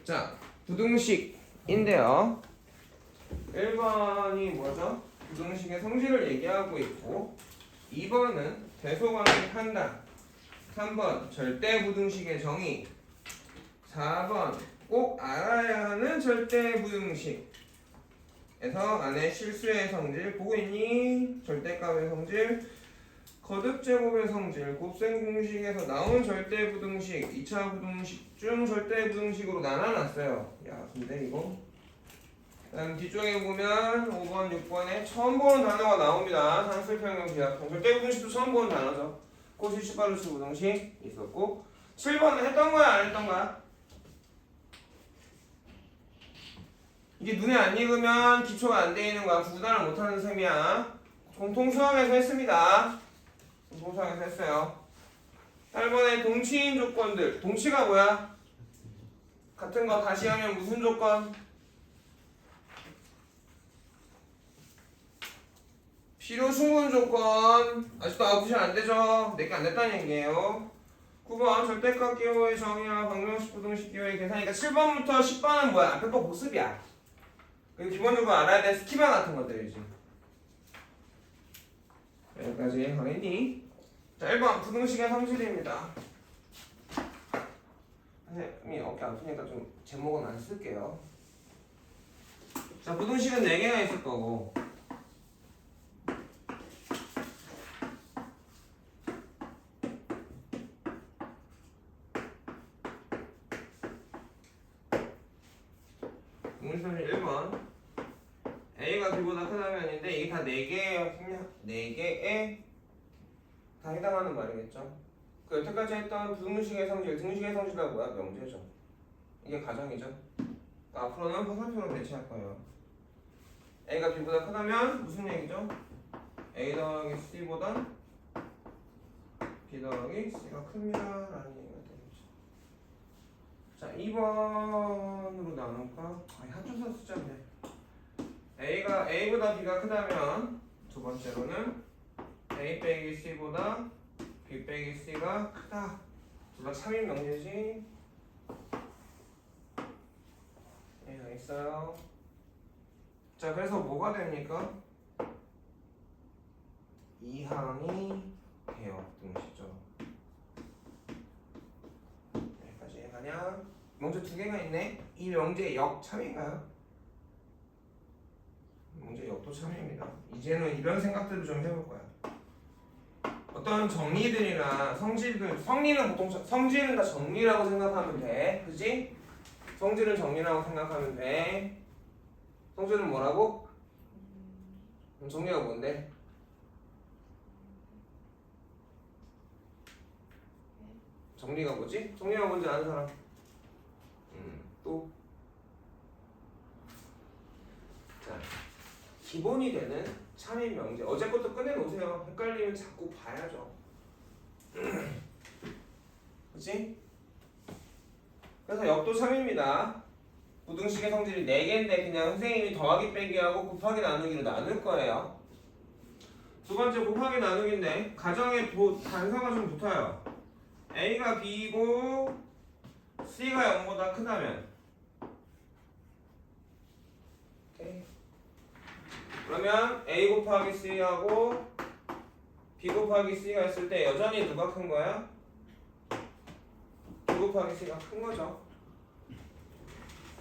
자, 부등식인데요. 1번이 뭐죠? 부등식의 성질을 얘기하고 있고 2번은 대소관계 판단 3번 절대 부등식의 정의 4번 꼭 알아야 하는 절대 부등식에서 안에 실수의 성질 보고 있니? 절대값의 성질 거듭제곱의 성질 곱셈 공식에서 나온 절대 부등식 2차 부등식 중 절대 부등식으로 나눠놨어요. 야 근데 이거 그다음 뒤쪽에 보면 5번 6번에 처음 보는 단어가 나옵니다. 상술평형 기하평 절대 부등식도 처음 보는 단어죠. 코시시 파르스 부등식 있었고 7번은 했던 거야 안 했던 거야? 이게 눈에 안 익으면 기초가 안 돼 있는 거야. 구분을 못하는 셈이야. 공통수학에서 했습니다. 공통수학에서 했어요. 8번에 동치인 조건들. 동치가 뭐야? 같은 거 다시 하면 무슨 조건? 필요 충분 조건. 아직도 아웃풋이 안 되죠? 내게 안 됐다는 얘기예요. 9번 절대값 기호의 정의와 방정식 부등식 기호의 계산이니까 7번부터 10번은 뭐야? 앞에 거 복습이야. 그리고 기본적으로 알아야 될 스키마 같은 것들이지. 여기까지 가겠니? 자, 1번 부등식의 성질입니다. 선생님이 어깨 아프니까 좀 제목은 안 쓸게요. 자, 부등식은 4개가 있을 거고 부등식 1번 A가 B보다 크다면인데 이게 다 4개에 다 해당하는 말이겠죠. 그 여태까지 했던 부등식의 성질, 등식의 성질은 뭐야? 명제죠. 이게 가정이죠. 그러니까 앞으로는 화살표로 배치할 거예요. A가 B보다 크다면 무슨 얘기죠? A 더하기 C보다 B 더하기 C가 큽니다 라는 얘기가 되겠죠. 자, 2번으로 나눌까? 합쳐서 쓰자네. A가 A보다 B가 크다면 두 번째로는 A 빼기 C보다 B 빼기 C가 크다. 둘 다 3인 명제지. 네, 있어요. 자, 그래서 뭐가 됩니까? 이항이 돼요. 등식죠. 여기까지 가냐? 명제 2개가 있네. 이 명제의 역 참인가요? 문제 역도 참입니다. 이제는 이런 생각들을 좀 해볼 거야. 어떤 정리들이나 성질들, 성리는 보통 성질은 다 정리라고 생각하면 돼, 그지? 성질은 정리라고 생각하면 돼. 성질은 뭐라고? 정리가 뭔데? 정리가 뭐지? 정리가 뭔지 아는 사람? 또? 자. 기본이 되는 참인 명제. 어제 것도 꺼내놓으세요. 헷갈리면 자꾸 봐야죠. 그치? 그래서 역도 참입니다. 부등식의 성질이 4개인데 그냥 선생님이 더하기 빼기하고 곱하기 나누기로 나눌 거예요. 두 번째 곱하기 나누기인데 가정에 단서가 좀 붙어요. A가 B이고 C가 0보다 크다면 오케이. 그러면 A 곱하기 C하고 B 곱하기 C가 있을 때 여전히 누가 큰 거야? B 곱하기 C가 큰 거죠.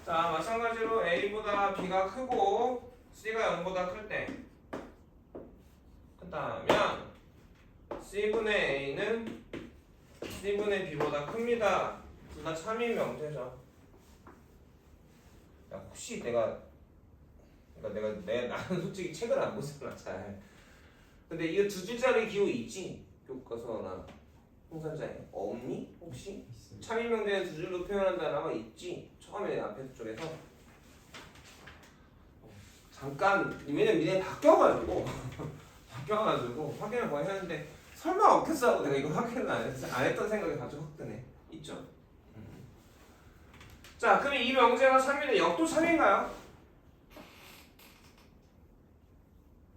자, 마찬가지로 A보다 B가 크고 C가 0보다 클 때 크다면 C분의 A는 C분의 B보다 큽니다. 둘 다 참인 명제죠. 야, 혹시 나는 솔직히 책을 안 보잖아 잘. 근데 이거 2줄짜리 기호 있지? 교과서나 홍산자에 없니? 혹시? 참인 명제에 2줄로 표현한 단어가 있지? 처음에 앞에 쪽에서 잠깐 왜냐면 니네 바뀌어가지고 확인을 거의 했는데 설마 없겠어 하고 내가 이거 확인을 안 했던 생각이 갑자기 확 드네. 있죠? 자, 그럼 이 명제가 참인데 역도 참인가요?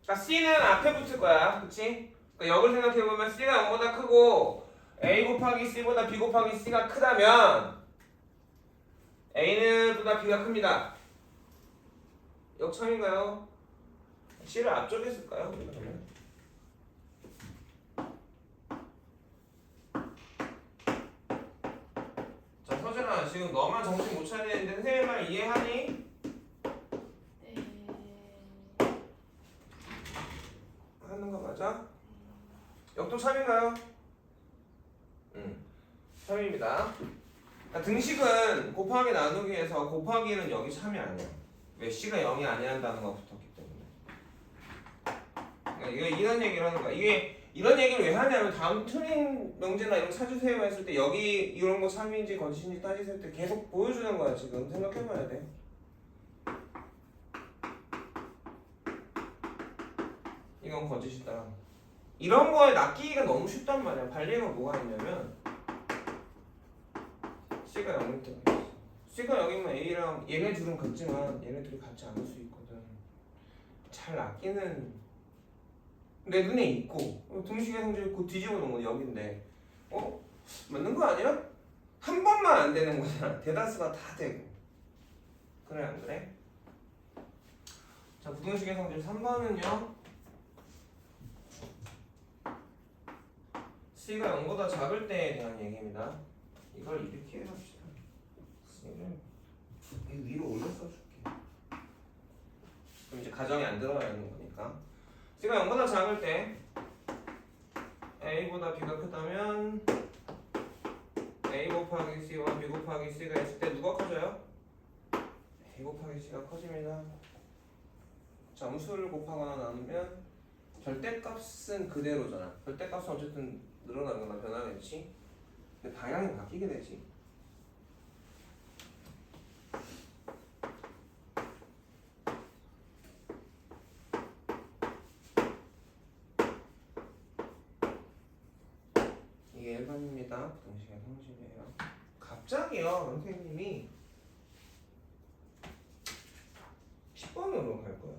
그러니까 C는 앞에 붙을 거야, 그치? 그러니까 역을 생각해보면 C가 0보다 크고 A 곱하기 C보다 B 곱하기 C가 크다면 A는 보다 B가 큽니다. 역청인가요? C를 앞쪽에 쓸까요? 그러면 자 서준아 지금 너만 정신 못 차리는데 선생님 말 이해하니? 네. 하는 거 맞아? 역도 참인가요? 응 3입니다. 등식은 곱하기 나누기에서 곱하기는 여기 참이 아니야. 왜 C가 0이 아니야 한다는 거 붙었기 때문에. 그러니까 이거 이런 얘기를 하는 거야. 이게 이런 얘기를 왜 하냐면 다음 튜닝 명제나 이런 거 찾으세요 했을 때 여기 이런 거 참인지 거짓인지 따지실 때 계속 보여주는 거야. 지금 생각해봐야 돼. 이건 거짓이다. 이런 거에 낚이기가 너무 쉽단 말이야. 발리가 뭐가 있냐면 C가 0일 때가 있어. C가 0이면 A랑 얘네 둘은 같지만 얘네들이 같지 않을 수 있거든. 잘 낚이는 내 눈에 있고 등식의 성질 곧 뒤집어 놓은 건 여기인데 맞는 거 아니야? 한 번만 안 되는 거잖아. 대다수가 다 되고. 그래 안 그래? 자 부등식의 성질 3번은요 C가 0보다 작을 때에 대한 얘기입니다. 이걸 이렇게 해봅시다. C를 이 위로 올려 써줄게. 그럼 이제 가정이 안 들어가야 하는 거니까. C가 0보다 작을 때 A보다 B가 크다면 A 곱하기 C와 B 곱하기 C가 있을 때 누가 커져요? A 곱하기 C가 커집니다. 점수를 곱하거나 나누면 절대값은 그대로잖아. 절대값은 어쨌든 늘어나거나 변하겠지. 근데 방향이 바뀌게 되지. 이게 1번입니다. 부등식의 성질이에요. 갑자기요 선생님이 10번으로 갈 거야.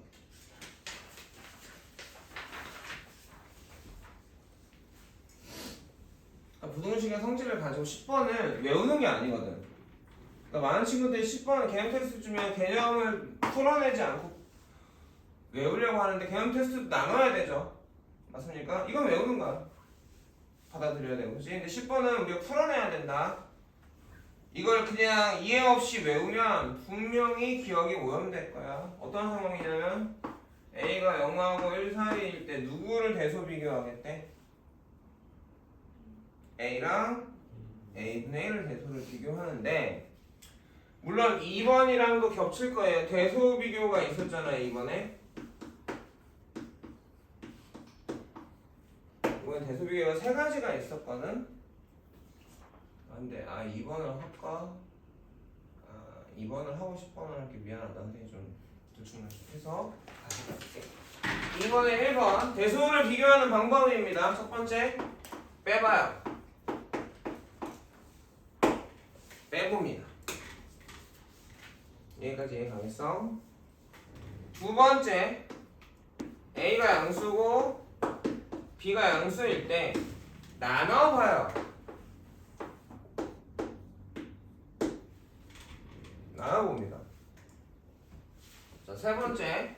부등식의 성질을 가지고 10번을 외우는 게 아니거든. 그러니까 많은 친구들이 10번 개념 테스트 주면 개념을 풀어내지 않고 외우려고 하는데 개념 테스트도 나눠야 되죠. 맞습니까? 이건 외우는 거야. 받아들여야 되고, 그치? 근데 10번은 우리가 풀어내야 된다. 이걸 그냥 이해 없이 외우면 분명히 기억이 오염될 거야. 어떤 상황이냐면 A가 0하고 1 사이일 때 누구를 대소 비교하겠대? A랑 A분의 1을 대소를 비교하는데 물론 2번이랑도 겹칠 거예요. 대소 비교가 있었잖아요. 2번에 이번에 대소 비교가 3가지가 있었거든. 근데 2번을 할까? 2번을 하고 10번을 할게. 미안하다. 근데 좀 들쭉날쭉해서 다시 갈게. 2번에 1번 대소를 비교하는 방법입니다. 첫 번째 빼봐요. 빼봅니다. 여기까지 이해 가겠어? 두 번째 A가 양수고 B가 양수일 때 나눠봐요. 나눠봅니다. 자, 세 번째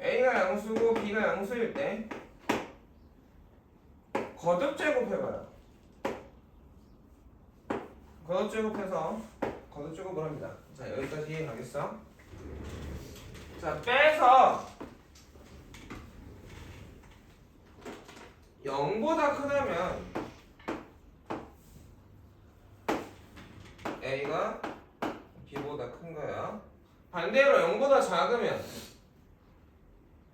A가 양수고 B가 양수일 때 거듭 제곱해봐요. 거듭 제곱해서 거듭 제곱을 합니다. 자, 여기까지 이해 가겠어? 자, 빼서 0보다 크다면 A가 B보다 큰 거야. 반대로 0보다 작으면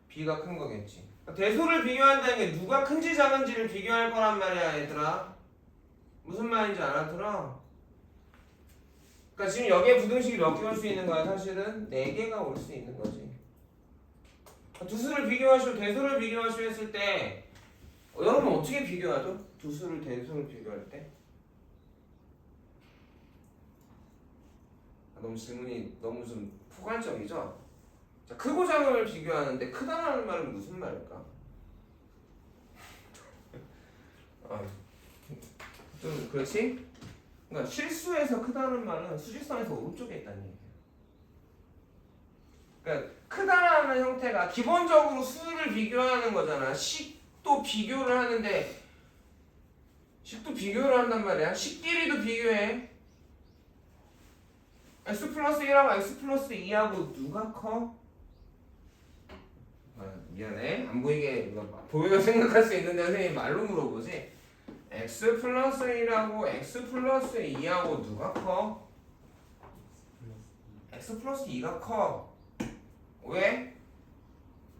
B가 큰 거겠지. 대소를 비교한다는 게 누가 큰지 작은지를 비교할 거란 말이야, 얘들아. 무슨 말인지 알아들어? 그러니까 지금 여기에 부등식이 몇 개 올 수 있는 거야? 사실은 4개가 올 수 있는 거지. 두 수를 비교하시고 대소를 비교하시고 했을 때 여러분 어떻게 비교하죠? 두 수를 대소를 비교할 때? 너무 질문이 너무 좀 포괄적이죠? 자, 크고 작음을 비교하는데 크다라는 말은 무슨 말일까? 좀 그렇지? 그러니까 실수에서 크다는 말은 수직선에서 오른쪽에 있다는 얘기예요. 그러니까 크다라는 형태가 기본적으로 수를 비교하는 거잖아. 식도 비교를 하는데 식도 비교를 한단 말이야. 식끼리도 비교해. x 플러스 1하고 x 플러스 2하고 누가 커? 아, 미안해. 안 보이게 보이면 생각할 수 있는데 선생님이 말로 물어보지. x 플러스 1하고 x 플러스 2하고 누가 커? x 플러스 2가 커. 왜?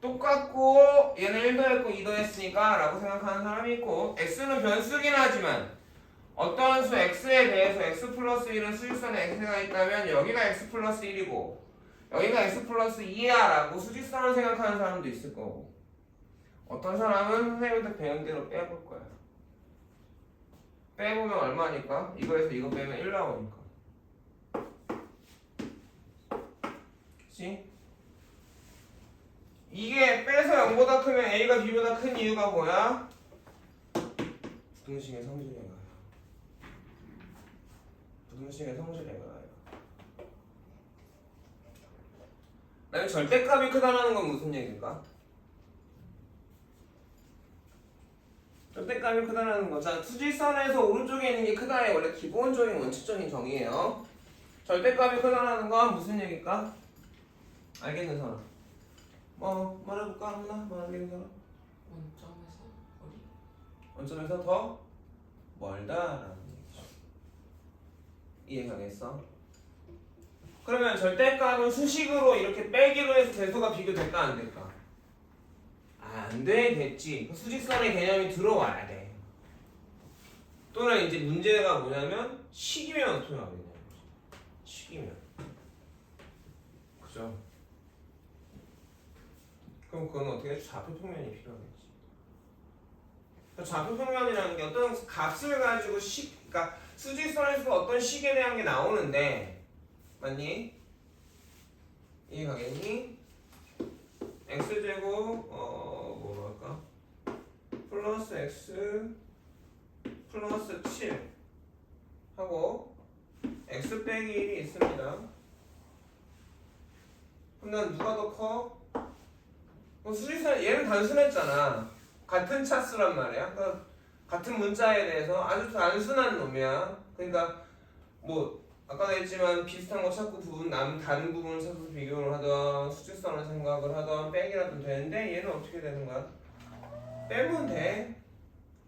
똑같고 얘는 1 더했고 2 더했으니까 라고 생각하는 사람이 있고, x는 변수긴 하지만 어떤 수 x에 대해서 x 플러스 1은 수직선에 x가 있다면 여기가 x 플러스 1이고 여기가 x 플러스 2야 라고 수직선을 생각하는 사람도 있을 거고, 어떤 사람은 선생님한테 배운 대로 빼볼 거야. 빼보면 얼마니까? 이거에서 이거 빼면 1 나오니까. 그치? 이게 빼서 0보다 크면 a가 b보다 큰 이유가 뭐야? 부등식의 성질에 가요. 부등식의 성질에 가요. 그다음에 절대값이 크다라는 건 무슨 얘기일까? 절대값이 크다라는 거. 자, 수직선에서 오른쪽에 있는 게 크다의 원래 기본적인 원칙적인 정의예요. 절대값이 크다라는 건 무슨 얘기일까? 알겠는 사람? 말해볼까? 아무나? 알겠는 사람? 원점에서 거리. 원점에서 더 멀다라는 얘기죠. 이해가겠어? 그러면 절대값은 수식으로 이렇게 빼기로 해서 대소가 비교될까 안 될까? 안 되겠지. 수직선의 개념이 들어와야 돼. 또는 이제 문제가 뭐냐면 식이면 어떻게 하겠냐. 식이면. 그죠? 그럼 그건 어떻게 해? 좌표평면이 필요하겠지. 좌표평면이라는 게 어떤 값을 가지고 그러니까 수직선에서 어떤 식에 대한 게 나오는데, 맞니? 이해가겠니? x제곱 뭐로 할까? 플러스 x 플러스 7 하고 x 빼기 1이 있습니다. 그럼 난 누가 더 커? 수직선 얘는 단순했잖아. 같은 차수란 말이야. 그러니까 같은 문자에 대해서 아주 단순한 놈이야. 그러니까 뭐 아까도 했지만 비슷한 거 찾고 다른 부분을 찾아서 비교를 하던 수직선을 생각을 하던 빼기라도 되는데, 얘는 어떻게 되는 거야? 빼면 돼.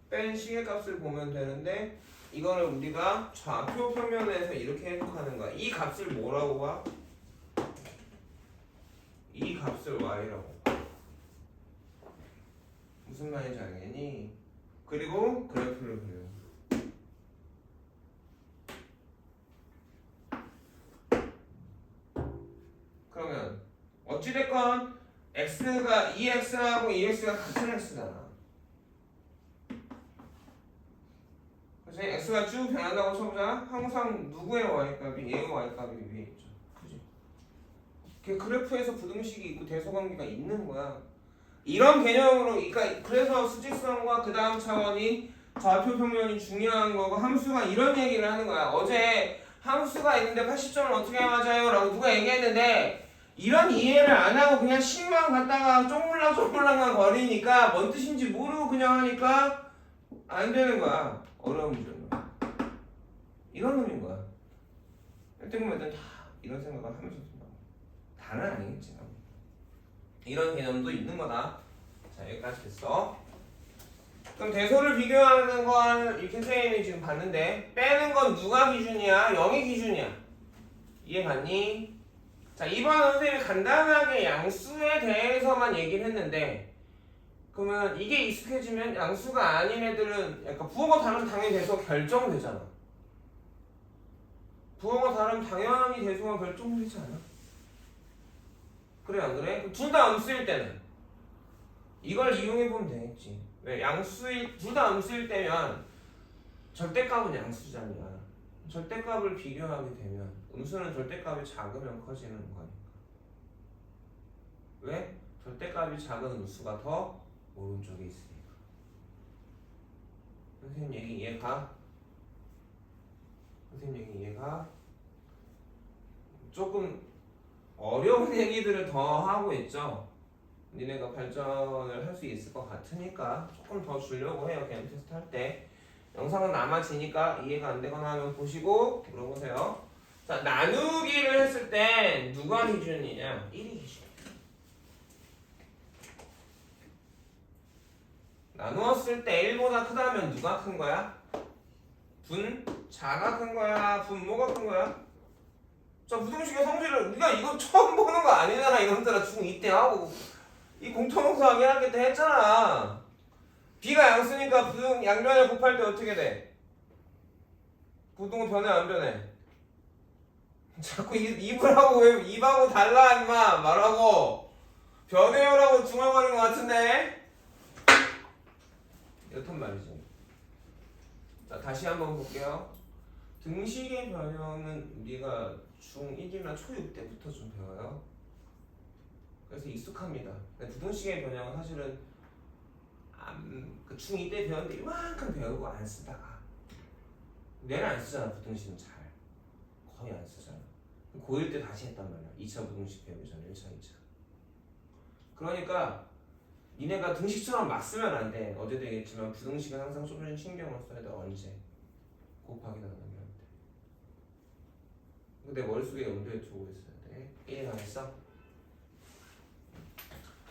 뺀 시계값을 보면 되는데, 이거를 우리가 좌표 평면에서 이렇게 해석하는 거야. 이 값을 뭐라고 봐? 이 값을 y라고. 무슨 말인지 알겠니? 그리고 그래프를 그려요. 그러면 어찌됐건 x가 2x하고 2x가 같은 x잖아. 그래서 x가 쭉 변한다고 쳐보자. 항상 누구의 y값이 얘의 y값이 위에 있죠. 그지? 그 그래프에서 부등식이 있고 대소관계가 있는 거야. 이런 개념으로, 그러니까 그래서 수직선과 그 다음 차원이 좌표 평면이 중요한 거고, 함수가 이런 얘기를 하는 거야. 어제 함수가 있는데 80점을 어떻게 맞아요? 라고 누가 얘기했는데, 이런 이해를 안 하고 그냥 식만 갖다가 쪼물랑쪼물랑만 거리니까 뭔 뜻인지 모르고 그냥 하니까 안 되는 거야. 어려운 문제는. 이런 놈인 거야. 1등급애들은 다 이런 생각을 하면서 쓴다고. 다는 아니겠지. 이런 개념도 있는 거다. 자, 여기까지 됐어. 그럼 대소를 비교하는 건 이렇게 선생님이 지금 봤는데, 빼는 건 누가 기준이야? 0이 기준이야. 이해 갔니? 자, 이번 선생님이 간단하게 양수에 대해서만 얘기를 했는데, 그러면 이게 익숙해지면 양수가 아닌 애들은 약간 부호가 다르면 당연히 대소가 결정되잖아. 부호가 다르면 당연히 대소가 결정되지 않아? 그래 안 그래? 둘 다 음수일 때는 이걸 이용해보면 되겠지. 왜? 둘 다 음수일 때면 절대값은 양수잖아. 절대값을 비교하게 되면 음수는 절대값이 작으면 커지는 거니까. 왜? 절대값이 작은 음수가 더 오른쪽에 있으니까. 선생님 얘기 이해가? 선생님 얘기 이해가? 조금 어려운 얘기들을 더 하고 있죠. 니네가 발전을 할 수 있을 것 같으니까 조금 더 주려고 해요. 그냥 테스트 할 때. 영상은 남아지니까 이해가 안 되거나 하면 보시고 물어보세요. 자, 나누기를 했을 때 누가 기준이냐? 1이 기준. 나누었을 때 1보다 크다면 누가 큰 거야? 분? 자가 큰 거야? 분모가 큰 거야? 자, 부등식의 성질을 우리가 이거 처음 보는 거 아니잖아. 이놈들아 중2 때 하고 이 공통분수 확인할 때 했잖아. b가 양수니까 부등 양변을 곱할 때 어떻게 돼? 부등호 변해 안 변해? 자꾸 입을 하고 왜 입하고 달라 임마 말하고 변해요라고 중얼거리는 것 같은데 이렇단 말이지. 자, 다시 한번 볼게요. 등식의 변형은 우리가 중1이나 초6 때부터 좀 배워요. 그래서 익숙합니다. 부등식의 변형은 사실은 중2 때 배웠는데 이만큼 배우고 안 쓰다가 내는 안 쓰잖아. 부등식은 잘 거의 안 쓰잖아. 고1 때 다시 했단 말이야. 2차 부등식 배우기 전에 1차, 2차. 그러니까 니네가 등식처럼 막 쓰면 안 돼. 어제도 얘기했지만 부등식은 항상 좀 신경을 써야 돼. 언제? 곱하기 나누기 할 때. 내 머릿속에 염두에 두고 있어야 돼. 이해가겠어?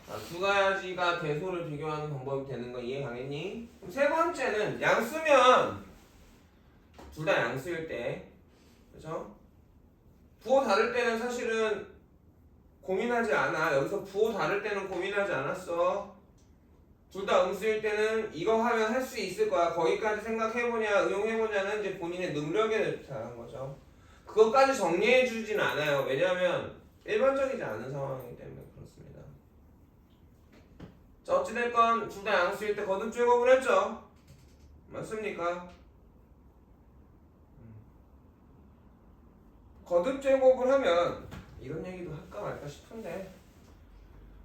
자, 두 가지가 대소를 비교하는 방법이 되는 거 이해 가겠니? 그럼 세 번째는 양수면 둘 다 양수일 때, 그죠? 부호 다를 때는 사실은 고민하지 않아. 여기서 부호 다를 때는 고민하지 않았어. 둘 다 음수일 때는 이거 하면 할 수 있을 거야. 거기까지 생각해보냐, 응용해보냐는 이제 본인의 능력에 따른 거죠. 그것까지 정리해주진 않아요. 왜냐하면 일반적이지 않은 상황이기 때문에 그렇습니다. 자, 어찌됐건 둘 다 양수일 때 거듭 제곱을 했죠. 맞습니까? 거듭 제곱을 하면 이런 얘기도 할까 말까 싶은데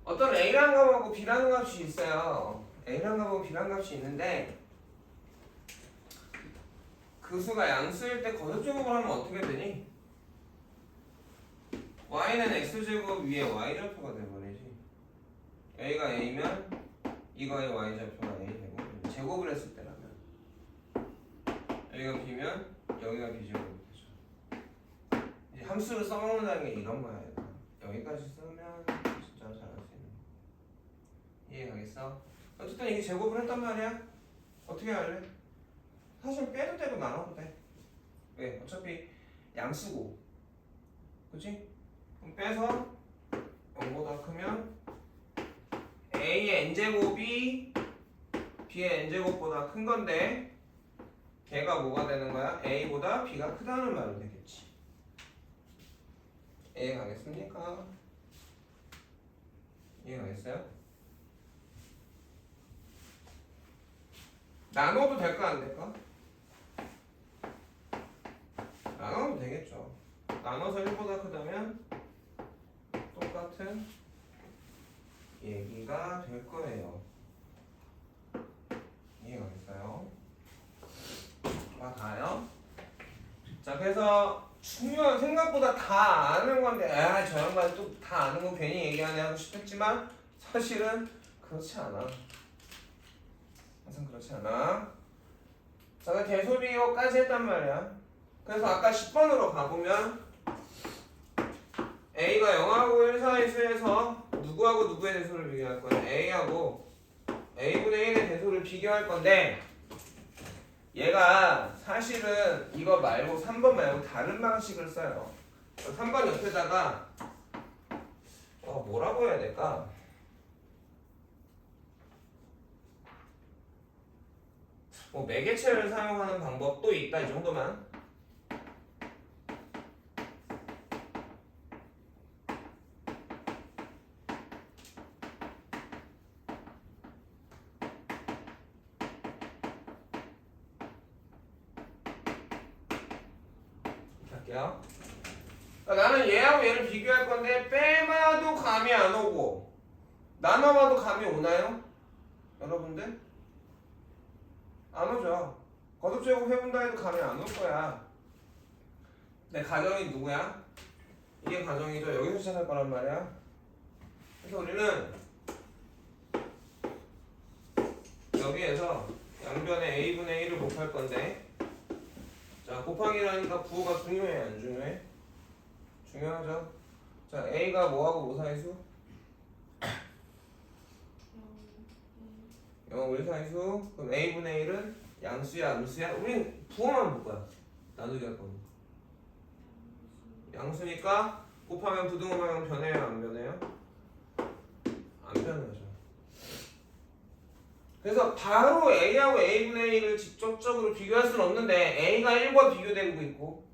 어떤 A라는 값하고 B라는 값이 있어요. A라는 값하고 B라는 값이 있는데 그 수가 양수일 때 거듭 제곱을 하면 어떻게 되니? y는 x제곱 위에 y좌표가 돼버리지. a가 a면 이거의 y좌표가 a 되고 제곱을 했을 때라면 a가 b면 여기가 b제곱이 되죠. 이제 함수를 써먹는다는 게 이런 거야. 얘들아. 여기까지 쓰면 진짜 잘할 수 있는 거. 이해 가겠어? 어쨌든 이게 제곱을 했단 말이야. 어떻게 할래? 사실 빼도 되고 나눠도 돼. 왜? 어차피 양수고 그치? 그럼 빼서 0보다 크면 a의 n제곱이 b의 n제곱보다 큰 건데 걔가 뭐가 되는 거야? a보다 b가 크다는 말이 되겠지. 이해 가겠습니까? 이해 가겠어요? 나눠도 될까 안 될까? 나눠도 되겠죠. 나눠서 1보다 크다면 똑같은 얘기가 될 거예요. 이해가겠어요? 다요? 자, 그래서 중요한 생각보다 다 아는 건데 저 양반 또 다 아는 거 괜히 얘기하네 하고 싶었지만 사실은 그렇지 않아. 항상 그렇지 않아. 자, 대소비호까지 했단 말이야. 그래서 아까 10번으로 가보면 A가 0하고 1 사이 수에서 누구하고 누구의 대소를 비교할 거야? A하고 A분의 1의 대소를 비교할 건데 얘가 사실은 이거 말고 3번 말고 다른 방식을 써요. 3번 옆에다가 뭐라고 해야 될까? 뭐 매개체를 사용하는 방법도 있다 이 정도만. 할게요. 나는 얘하고 얘를 비교할 건데 빼봐도 감이 안 오고 나눠봐도 감이 오나요? 여러분들? 안 오죠. 거듭제곱 해본다 해도 감이 안 올 거야. 내 가정이 누구야? 이게 가정이죠. 여기서 시작할 거란 말이야. 그래서 우리는 여기에서 양변에 a분의 1을 곱할 건데, 자 곱하기라니까 부호가 중요해 안 중요해? 중요하죠. 자 a가 뭐하고 뭐 사이수? 0, 1 사이수. 그럼 a분의 1은 양수야 암수야? 우린 부호만 볼 거야. 나누기 할 거니까. 양수니까 곱하면 부등호방향 변해요 안 변해요? 안 변하죠. 그래서 바로 a하고 a분의 1을 직접적으로 비교할 수는 없는데 a가 1과 비교되고 있고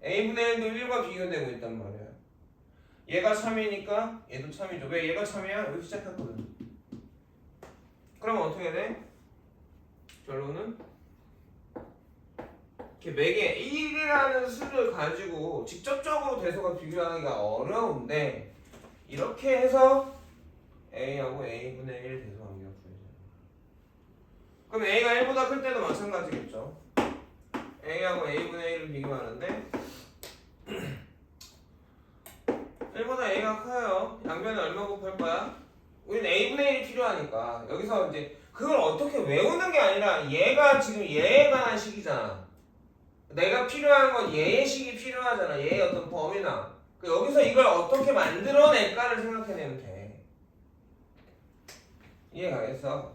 a분의 1도 1과 비교되고 있단 말이야. 얘가 참이니까 얘도 참이죠. 왜 얘가 참이야? 여기 시작했거든. 그러면 어떻게 돼? 결론은 이렇게 매개 1이라는 수를 가지고 직접적으로 대소가 비교하기가 어려운데 이렇게 해서 a하고 a분의 1 대소관계가 구해져요. 그럼 a가 1보다 클 때도 마찬가지겠죠. a하고 a분의 1을 비교하는데 1보다 a가 커요. 양변에 얼마 곱할 거야? 우린 a분의 1이 필요하니까 여기서 이제 그걸 어떻게 외우는 게 아니라 얘가 지금 얘에 관한 식이잖아. 내가 필요한 건 얘의 식이 필요하잖아. 얘의 어떤 범위나 여기서 이걸 어떻게 만들어낼까를 생각해내면 돼. 이해가겠어?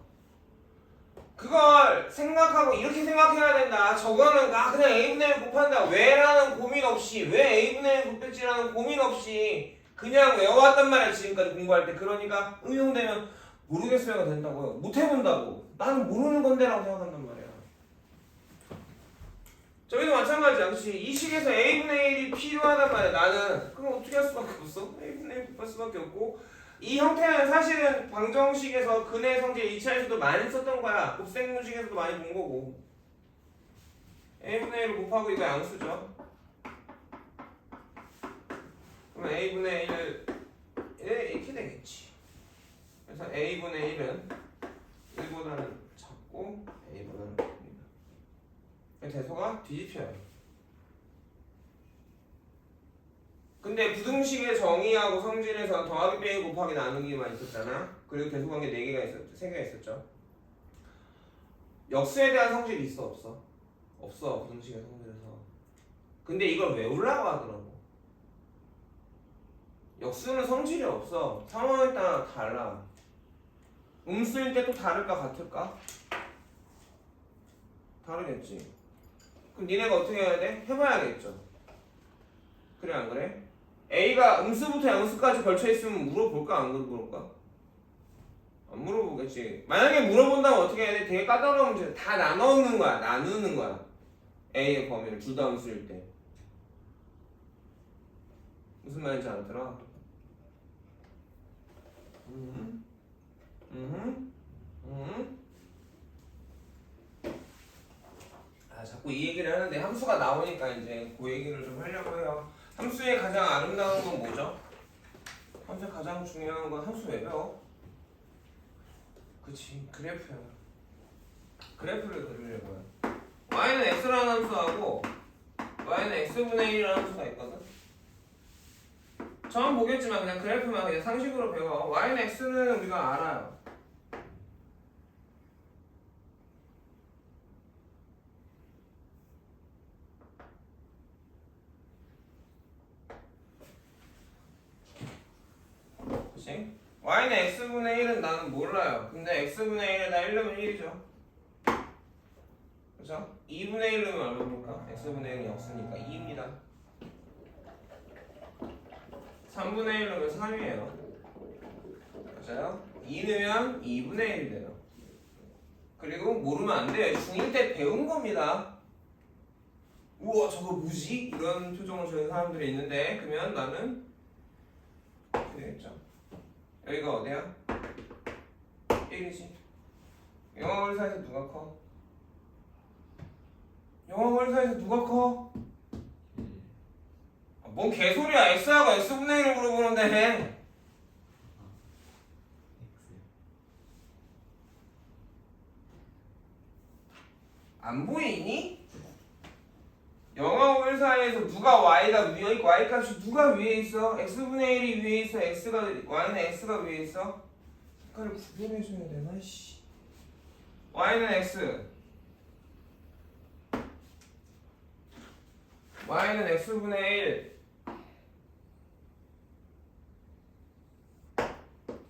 그걸 생각하고 이렇게 생각해야 된다. 저거는 그냥 a분의 1 곱한다. 왜라는 고민 없이 왜 a분의 1 곱했지라는 고민 없이 그냥 외워왔단 말이야. 지금까지 공부할 때. 그러니까 응용되면 모르겠어요가 된다고요. 못해본다고. 나는 모르는 건데라고 생각한단 말이야. 저기도 마찬가지야. 그치? 이 식에서 a분의 1이 필요하단 말이야. 나는 그럼 어떻게 할 수밖에 없어? a분의 1 곱할 수밖에 없고 이 형태는 사실은 방정식에서 근의 성질 2차에서도 많이 썼던 거야. 곱셈공식에서도 많이 본 거고. a분의 1을 곱하고 이거 양수죠. 그러면 a분의 1을 이렇게 되겠지. 그래서 a분의 1은 1보다는 작고 a보다는 큽니다. 대소가 뒤집혀요. 근데 부등식의 정의하고 성질에서 더하기 빼기 곱하기 나누기만 있었잖아. 그리고 대소관계 4개가 있었죠. 3개가 있었죠. 역수에 대한 성질이 있어 없어? 없어. 부등식의 성질에서. 근데 이걸 외우려고 하더라고. 역수는 성질이 없어. 상황에 따라 달라. 음수일 때 또 다를까 같을까? 다르겠지. 그럼 니네가 어떻게 해야 돼? 해봐야겠죠. 그래 안 그래? A가 음수부터 양수까지 걸쳐있으면 물어볼까 안 물어볼까? 안 물어보겠지. 만약에 물어본다면 어떻게 해야 돼? 되게 까다로운 문제. 다 나누는 거야. 나누는 거야. A의 범위를 둘 다 음수일 때. 무슨 말인지 알았더라? 자꾸 이 얘기를 하는데 함수가 나오니까 이제 그 얘기를 좀 하려고 해요. 함수의 가장 아름다운 건 뭐죠? 함수의 가장 중요한 건 함수 왜 배워? 그치, 그래프야. 그래프를 그리려고요. y는 x라는 함수하고 y는 x분의 1이라는 함수가 있거든. 처음 보겠지만 그냥 그래프만 그냥 상식으로 배워. y는 x는 우리가 알아요. 그치? y는 x분의 1은 나는 몰라요. 근데 x분의 1에다 1 넣으면 1이죠. 그죠? 2분의 1 넣으면 얼마입니까? x분의 1이 없으니까 2입니다. 3분의 1 넣으면 3이에요. 맞아요? 2 넣으면 2분의 1 돼요. 그리고 모르면 안 돼요. 중1 때 배운 겁니다. 우와 저거 뭐지? 이런 표정을 지는 사람들이 있는데 그러면 나는 되겠죠. 여기가 어디야? 1이지. 영화관사에서 누가 커? 영화관사에서 누가 커? 뭔 개소리야. x하고 x분의 1을 물어보는데 안 보이니? 0하고 1 사이에서 누가 y가 위에 있고 y 값이 누가 위에 있어? x분의 1이 위에 있어? x가 y는 x가 위에 있어? 색깔을 구별해줘야 되나? 씨. y는 x y는 x분의 1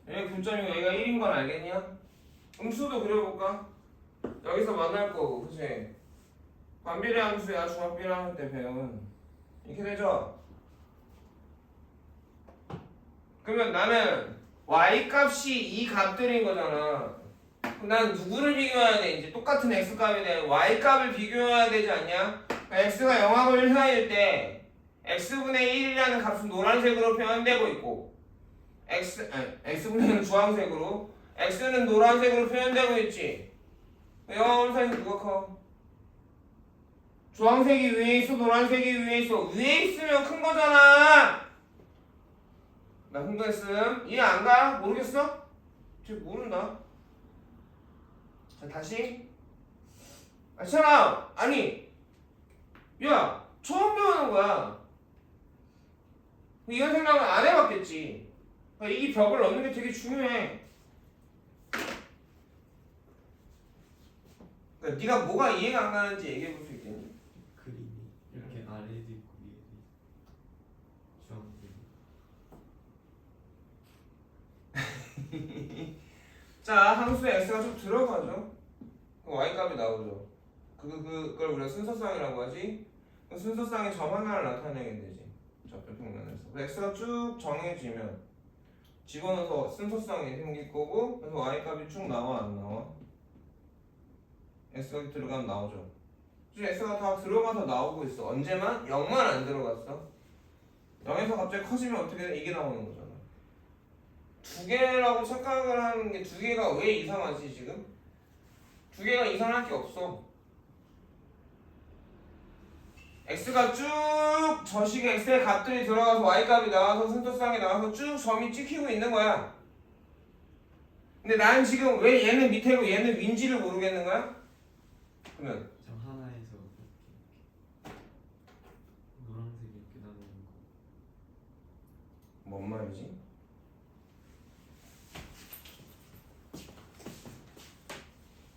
여기 분점이고 여기가 1인 건 알겠냐? 음수도 그려볼까? 여기서 만날 거고 그치? 반비례 함수야 중학비례 함수 때 배운 이렇게 되죠? 그러면 나는 y 값이 이 값들인 거잖아. 그럼 난 누구를 비교해야 돼? 이제 똑같은 x 값에 대한 y 값을 비교해야 되지 않냐? 그러니까 x가 0하고 1 사이일 때 x분의 1이라는 값은 노란색으로 표현되고 있고 x분의 1은 주황색으로 x는 노란색으로 표현되고 있지. 0하고 1 사이에서 누가 커? 주황색이 위에 있어 노란색이 위에 있어? 위에 있으면 큰 거잖아. 나 흥분했음. 이해 안 가? 모르겠어? 쟤 모른다. 자 다시. 아니 야 처음 배우는 거야. 이런 생각은 안 해봤겠지. 그러니까 이 벽을 넘는 게 되게 중요해. 그러니까 네가 뭐가 이해가 안 가는지 얘기해 볼 수 있겠니? 그림이 이렇게 아래에도 있고 위에도 있고 주황색. 자 함수에 x가 좀 들어가죠. 그럼 y 값이 나오죠. 그걸 우리가 순서쌍이라고 하지. 그 순서쌍의 점 하나를 나타내게 되지. 좌표평면에서 x가 쭉 정해지면 집어넣어서 순서쌍이 생길 거고 그래서 y 값이 쭉 나와 안 나와? x가 들어가면 나오죠. 지금 x가 다 들어가서 나오고 있어. 언제만? 0만 안 들어갔어. 0에서 갑자기 커지면 어떻게 돼? 이게 나오는 거잖아. 두 개라고 착각을 하는 게 두 개가 왜 이상하지 지금? 두 개가 이상할 게 없어. x가 쭉 저식의 x의 값들이 들어가서 y 값이 나와서 순서쌍이 나와서 쭉 점이 찍히고 있는 거야. 근데 난 지금 왜 얘는 밑에고 얘는 위인지를 모르겠는 거야? 그러면 저 하나에서 이렇게 노란색 이렇게 나누는 거. 뭔 말이지?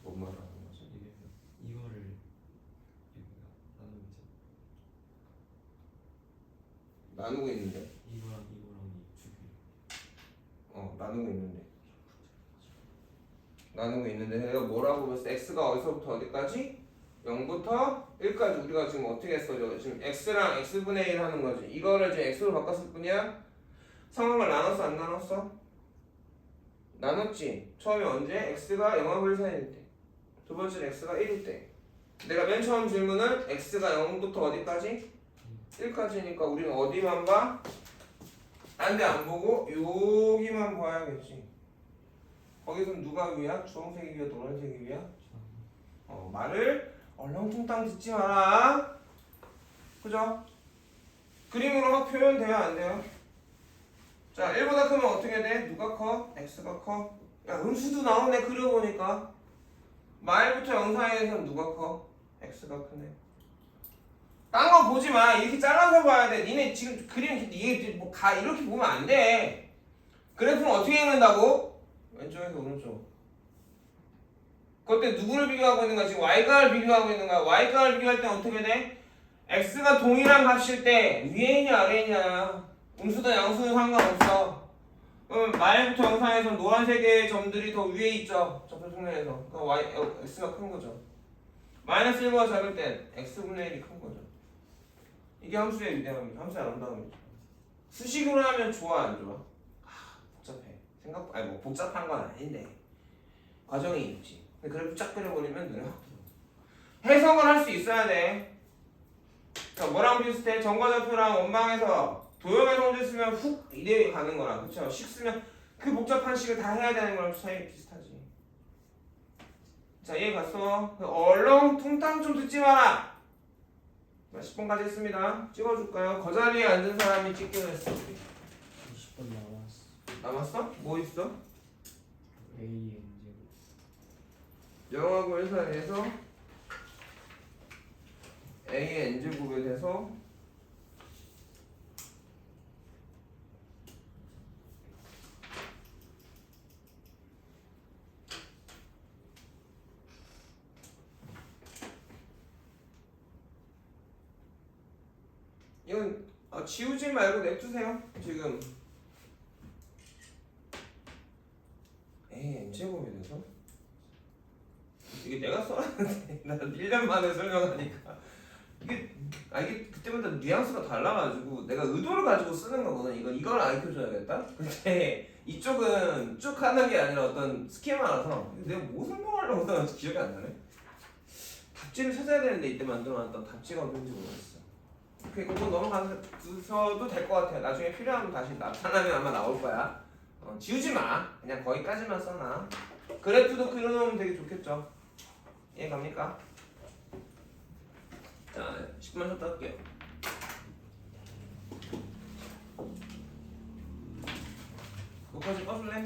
뭔 말하는 거지? 이거를 여기가 나누죠. 나누고 있는데. 이거랑 이 두 개. 나누고 있는데 내가 뭐라고 그랬어? x가 어디서부터 어디까지? 0부터 1까지 우리가 지금 어떻게 했어? 지금 x랑 x분의 1 하는 거지. 이거를 지금 x로 바꿨을 뿐이야? 상황을 나눴어 안 나눴어? 나눴지. 처음에 언제? x가 0하고 1 사이일 때. 두 번째는 x가 1일 때. 내가 맨 처음 질문은 x가 0부터 어디까지? 1까지니까 우리는 어디만 봐? 딴 데 안 보고 여기만 봐야겠지. 거기선 누가 위야? 주황색이 위야? 노란색이 위야? 말을 얼렁뚱땅 듣지 마라. 그죠? 그림으로 확 표현돼요? 안 돼요? 자 1보다 크면 어떻게 돼? 누가 커? x가 커? 야 음수도 나오네 그려보니까. 마일부터 0 사이에서는 누가 커? x가 크네. 딴 거 보지 마. 이렇게 잘라서 봐야 돼. 니네 지금 그림 이게 뭐 이렇게 보면 안 돼. 그래프는 어떻게 읽는다고? 왼쪽에서 오른쪽. 그때 누구를 비교하고 있는가? 지금 y값을 비교하고 있는가? y값을 비교할 때 어떻게 돼? x가 동일한 값일 때 위에 있냐 아래에 있냐? 음수든 양수든 상관없어. 그럼 마일부터 영상에서 노란색의 점들이 더 위에 있죠. 좌표평면에서. 그러니까 x가 큰 거죠. 마이너스 1보다 작을 땐 x분의 1이 큰 거죠. 이게 함수의 위대함이죠. 함수의 아름다움이죠. 수식으로 하면 좋아 안 좋아? 복잡해. 뭐 복잡한 건 아닌데 과정이 있지. 근데 그래프 쫙 그려버리면 눈에 확 들어. 해석을 할 수 있어야 돼. 자, 뭐랑 비슷해? 정과좌표랑 원방에서 도형의 성질 쓰면 훅 이대로 가는 거랑 그쵸? 식 쓰면 그 복잡한 식을 다 해야 되는 거랑 차이 비슷하지. 자 이해 갔어? 얼렁뚱땅 좀 듣지 마라. 10번까지 했습니다. 찍어줄까요? 그 자리에 앉은 사람이 찍기로 했어. 20번 남았어. 남았어? 뭐 있어? A N제곱. 0하고 1 사이에서 A의 n제곱에 대해서 이건 지우지 말고 냅두세요. 지금 A의 n제곱에 대해서 이게 내가 써놨는데 나 1년 만에 설명하니까 이게 그때마다 뉘앙스가 달라가지고 내가 의도를 가지고 쓰는 거거든. 이걸 알려줘야겠다. 근데 이쪽은 쭉 하는 게 아니라 어떤 스키마라서 내가 뭐 설명하려고 하는지 기억이 안 나네. 답지를 찾아야 되는데 이때 만들어놨던 답지가 어딘지 모르겠어. 오케이, 그거 넘어가셔도 될 것 같아요. 나중에 필요하면 다시 나타나면 아마 나올 거야. 지우지 마. 그냥 거기까지만 써놔. 그래프도 그려놓으면 되게 좋겠죠. 이해 갑니까? 자, 10분 쉬었다 할게요. 녹화 좀 꺼줄래?